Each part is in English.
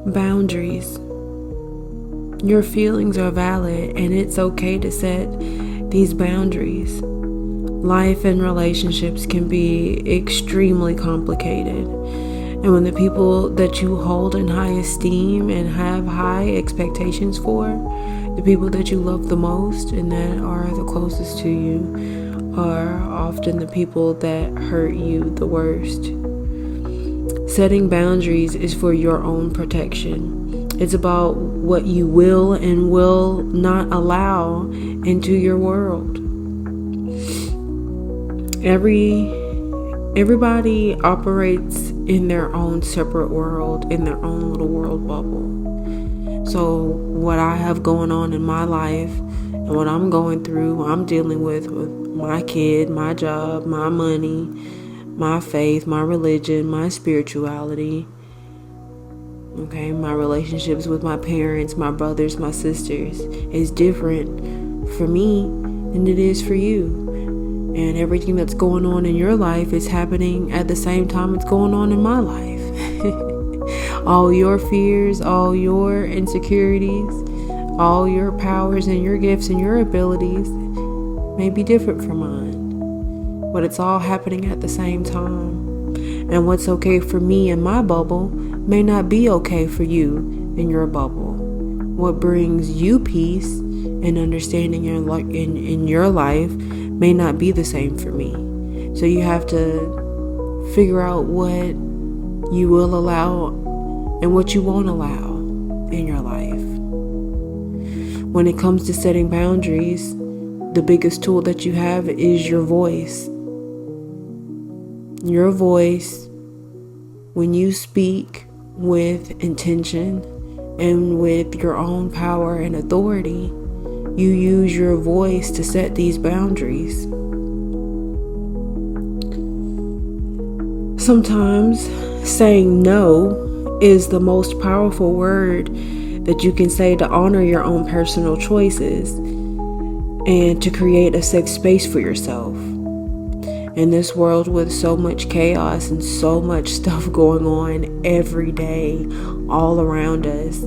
Boundaries. Your feelings are valid, and it's okay to set these boundaries. Life and relationships can be extremely complicated. And when the people that you hold in high esteem and have high expectations for, the people that you love the most and that are the closest to you, are often the people that hurt you the worst. Setting boundaries is for your own protection. It's about what you will and will not allow into your world. Everybody operates in their own separate world, in their own little world bubble. So what I have going on in my life and what I'm going through, I'm dealing with my kid, my job, my money, my faith, my religion, my spirituality. Okay, my relationships with my parents, my brothers, my sisters is different for me than it is for you. And everything that's going on in your life is happening at the same time it's going on in my life. All your fears, all your insecurities, all your powers and your gifts and your abilities may be different from mine. But it's all happening at the same time. And what's okay for me in my bubble may not be okay for you in your bubble. What brings you peace and understanding in your life may not be the same for me. So you have to figure out what you will allow and what you won't allow in your life. When it comes to setting boundaries, the biggest tool that you have is your voice. Your voice, when you speak with intention and with your own power and authority, you use your voice to set these boundaries. Sometimes saying no is the most powerful word that you can say to honor your own personal choices and to create a safe space for yourself. In this world with so much chaos and so much stuff going on every day, all around us,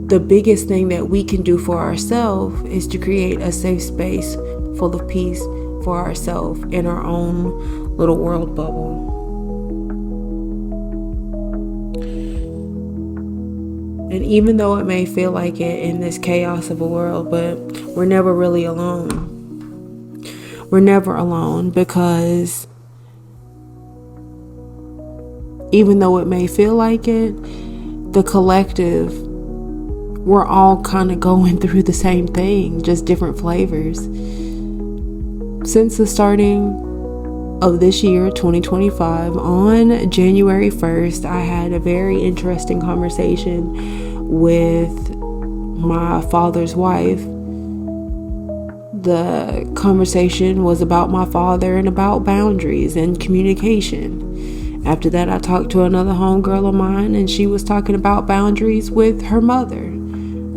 the biggest thing that we can do for ourselves is to create a safe space full of peace for ourselves in our own little world bubble. And even though it may feel like it in this chaos of a world, but we're never really alone. We're never alone because even though it may feel like it, the collective, we're all kind of going through the same thing, just different flavors. Since the starting of this year, 2025, on January 1st, I had a very interesting conversation with my father's wife. The conversation was about my father and about boundaries and communication. After that, I talked to another homegirl of mine, and she was talking about boundaries with her mother.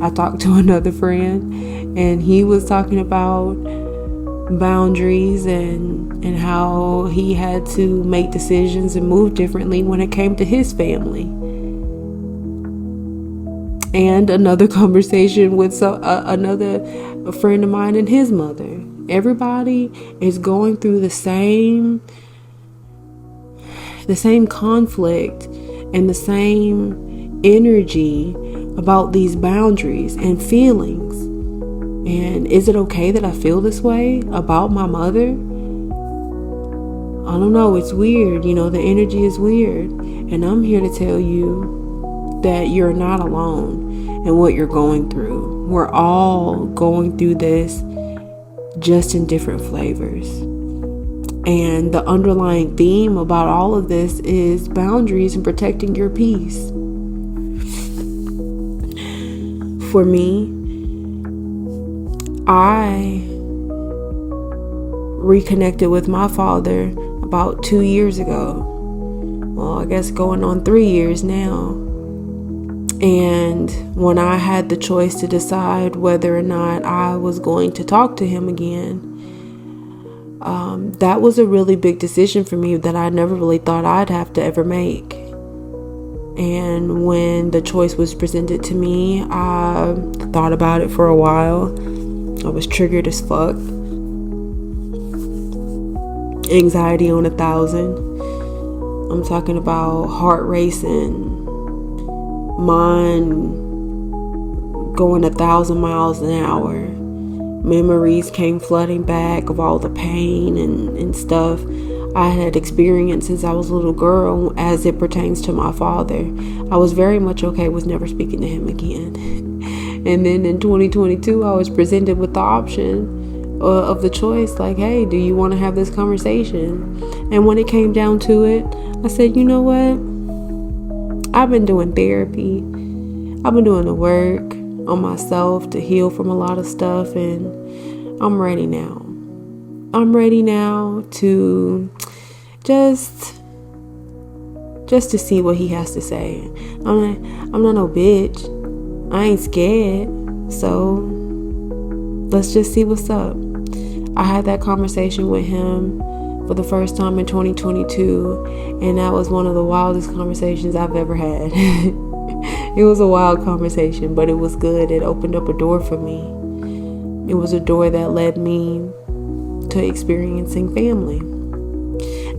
I talked to another friend, and he was talking about boundaries and how he had to make decisions and move differently when it came to his family. And another conversation with another friend of mine and his mother. Everybody is going through the same conflict and the same energy about these boundaries and feelings. And is it okay that I feel this way about my mother? I don't know. It's weird. The energy is weird. And I'm here to tell you that you're not alone in what you're going through. We're all going through this, just in different flavors. And the underlying theme about all of this is boundaries and protecting your peace. For me, I reconnected with my father about 2 years ago. Well, I guess going on 3 years now. And when I had the choice to decide whether or not I was going to talk to him again, That was a really big decision for me that I never really thought I'd have to ever make. And when the choice was presented to me, I thought about it for a while. I was triggered as fuck. Anxiety on 1,000. I'm talking about heart racing, mind going 1,000 miles an hour. Memories came flooding back of all the pain and stuff I had experienced since I was a little girl as it pertains to my father. I was very much okay with never speaking to him again. And then in 2022, I was presented with the option of the choice, like, hey, do you want to have this conversation? And when it came down to it, I said, you know what? I've been doing therapy. I've been doing the work on myself to heal from a lot of stuff, and I'm ready now. I'm ready now to just to see what he has to say. I'm not no bitch. I ain't scared. So let's just see what's up. I had that conversation with him for the first time in 2022, and that was one of the wildest conversations I've ever had. It was a wild conversation, but it was good. It opened up a door for me. It was a door that led me to experiencing family.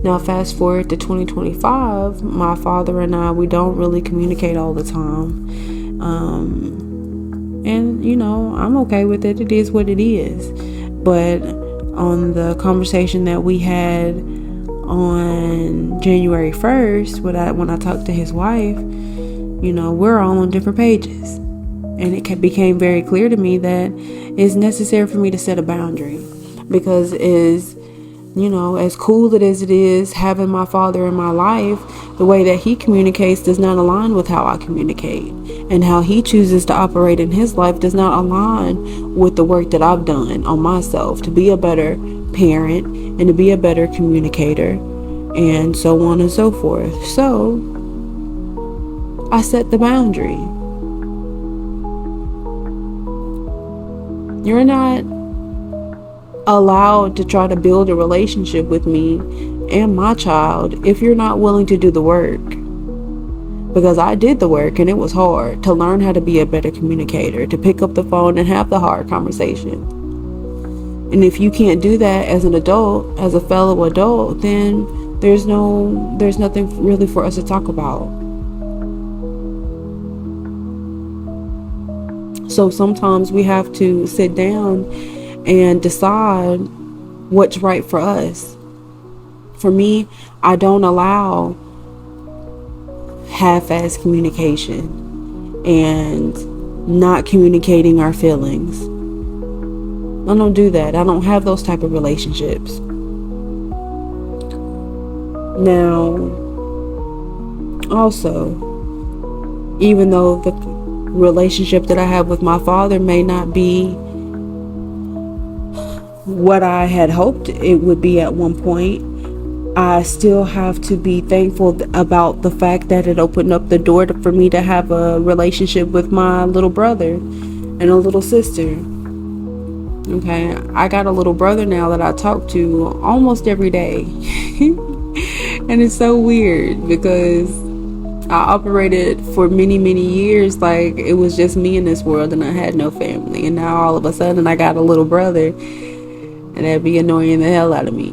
Now, fast forward to 2025, my father and I, we don't really communicate all the time. And, you know, I'm okay with it. It is what it is. But on the conversation that we had on January 1st, when I talked to his wife, you know, we're all on different pages. And it became very clear to me that it's necessary for me to set a boundary. Because as cool as it is having my father in my life, the way that he communicates does not align with how I communicate. And how he chooses to operate in his life does not align with the work that I've done on myself to be a better parent and to be a better communicator, and so on and so forth. So I set the boundary. You're not allowed to try to build a relationship with me and my child if you're not willing to do the work. Because I did the work, and it was hard to learn how to be a better communicator, to pick up the phone and have the hard conversation. And if you can't do that as an adult, as a fellow adult, then there's nothing really for us to talk about. So sometimes we have to sit down and decide what's right for us. For me, I don't allow half-ass communication and not communicating our feelings. I don't do that. I don't have those type of relationships. Now, also, even though the relationship that I have with my father may not be what I had hoped it would be at one point, I still have to be thankful about the fact that it opened up the door for me to have a relationship with my little brother and a little sister. Okay, I got a little brother now that I talk to almost every day. And it's so weird because I operated for many, many years like it was just me in this world and I had no family. And now all of a sudden I got a little brother, and that'd be annoying the hell out of me.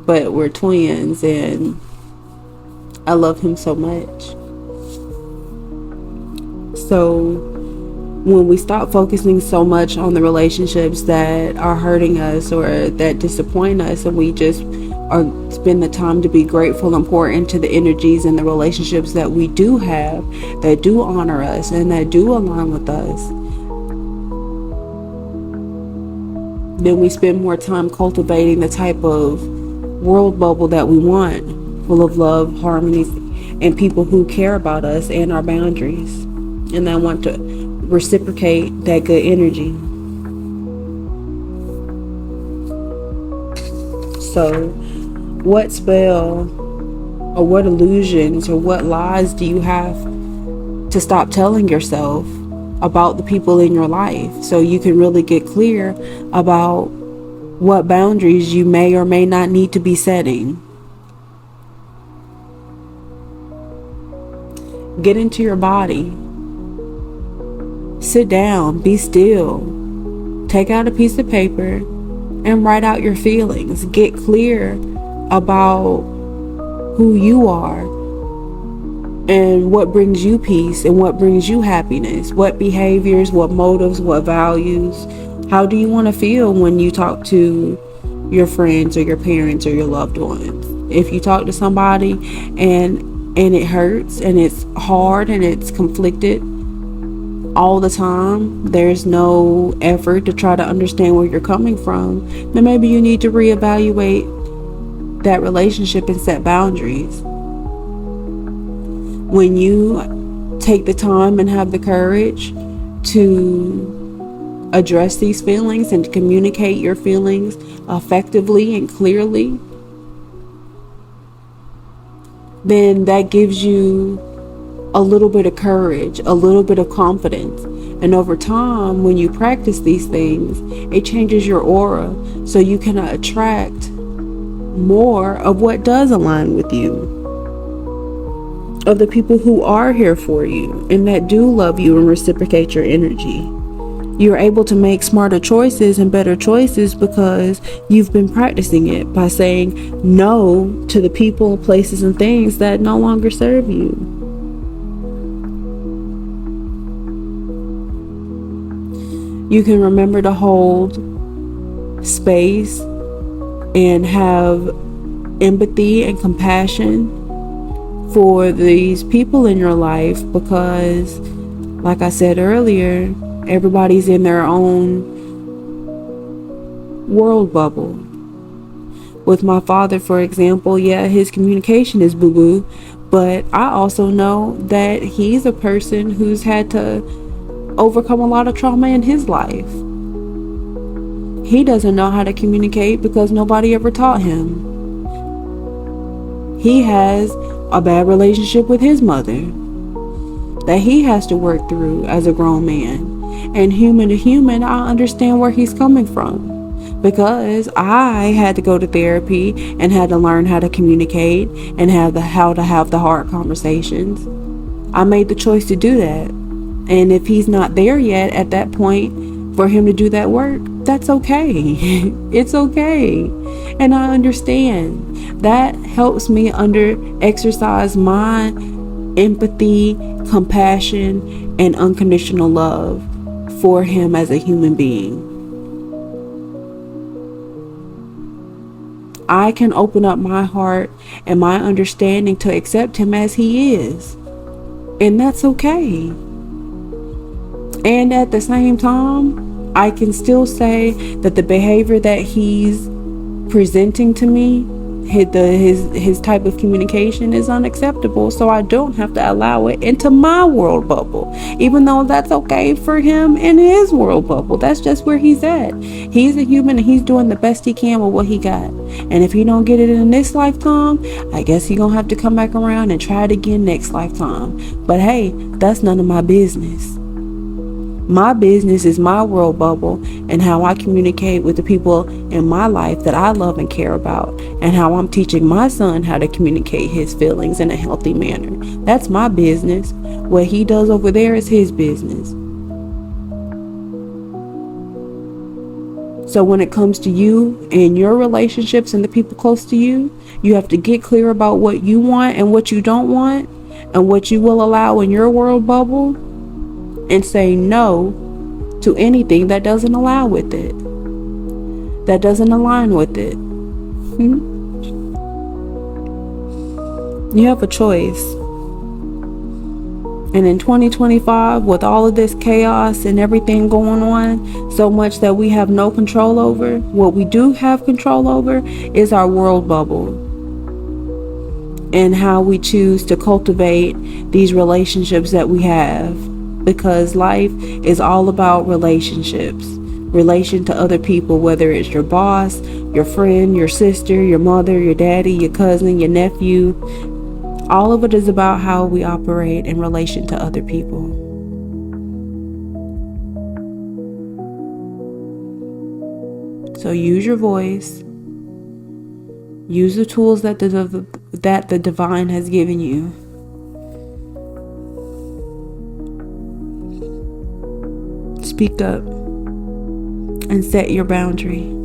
But we're twins and I love him so much. So when we stop focusing so much on the relationships that are hurting us or that disappoint us, and we just spend the time to be grateful and pour into the energies and the relationships that we do have, that do honor us and that do align with us, then we spend more time cultivating the type of world bubble that we want, full of love, harmony, and people who care about us and our boundaries, and that want to reciprocate that good energy. So what spell or what illusions or what lies do you have to stop telling yourself about the people in your life so you can really get clear about what boundaries you may or may not need to be setting. Get into your body. Sit down, be still. Take out a piece of paper and write out your feelings. Get clear about who you are and what brings you peace and what brings you happiness. What behaviors, what motives, what values. How do you want to feel when you talk to your friends or your parents or your loved ones? If you talk to somebody and it hurts and it's hard and it's conflicted all the time, there's no effort to try to understand where you're coming from, then maybe you need to reevaluate that relationship and set boundaries. When you take the time and have the courage to address these feelings and to communicate your feelings effectively and clearly, then that gives you a little bit of courage, a little bit of confidence. And over time, when you practice these things, it changes your aura so you can attract more of what does align with you, of the people who are here for you and that do love you and reciprocate your energy. You're able to make smarter choices and better choices because you've been practicing it by saying no to the people, places, and things that no longer serve you. You can remember to hold space and have empathy and compassion for these people in your life because, like I said earlier, everybody's in their own world bubble. With my father, for example, yeah, his communication is boo-boo, but I also know that he's a person who's had to overcome a lot of trauma in his life. He doesn't know how to communicate because nobody ever taught him. He has a bad relationship with his mother that he has to work through as a grown man. And human to human, I understand where he's coming from because I had to go to therapy and had to learn how to communicate and how to have the hard conversations. I made the choice to do that. And if he's not there yet at that point for him to do that work, that's okay. It's okay. And I understand. That helps me exercise my empathy, compassion, and unconditional love for him as a human being. I can open up my heart and my understanding to accept him as he is. And that's okay. And at the same time, I can still say that the behavior that he's presenting to me, his type of communication is unacceptable, so I don't have to allow it into my world bubble, even though that's okay for him in his world bubble. That's just where he's at. He's a human and he's doing the best he can with what he got. And if he don't get it in this lifetime, I guess he gonna have to come back around and try it again next lifetime. But hey, that's none of my business. My business is my world bubble and how I communicate with the people in my life that I love and care about, and how I'm teaching my son how to communicate his feelings in a healthy manner. That's my business. What he does over there is his business. So when it comes to you and your relationships and the people close to you, you have to get clear about what you want and what you don't want and what you will allow in your world bubble, and say no to anything that doesn't allow with it, that doesn't align with it. You have a choice. And in 2025, with all of this chaos and everything going on, so much that we have no control over, what we do have control over is our world bubble and how we choose to cultivate these relationships that we have. Because life is all about relationships, relation to other people, whether it's your boss, your friend, your sister, your mother, your daddy, your cousin, your nephew. All of it is about how we operate in relation to other people. So use your voice. Use the tools that the divine has given you. Speak up and set your boundary.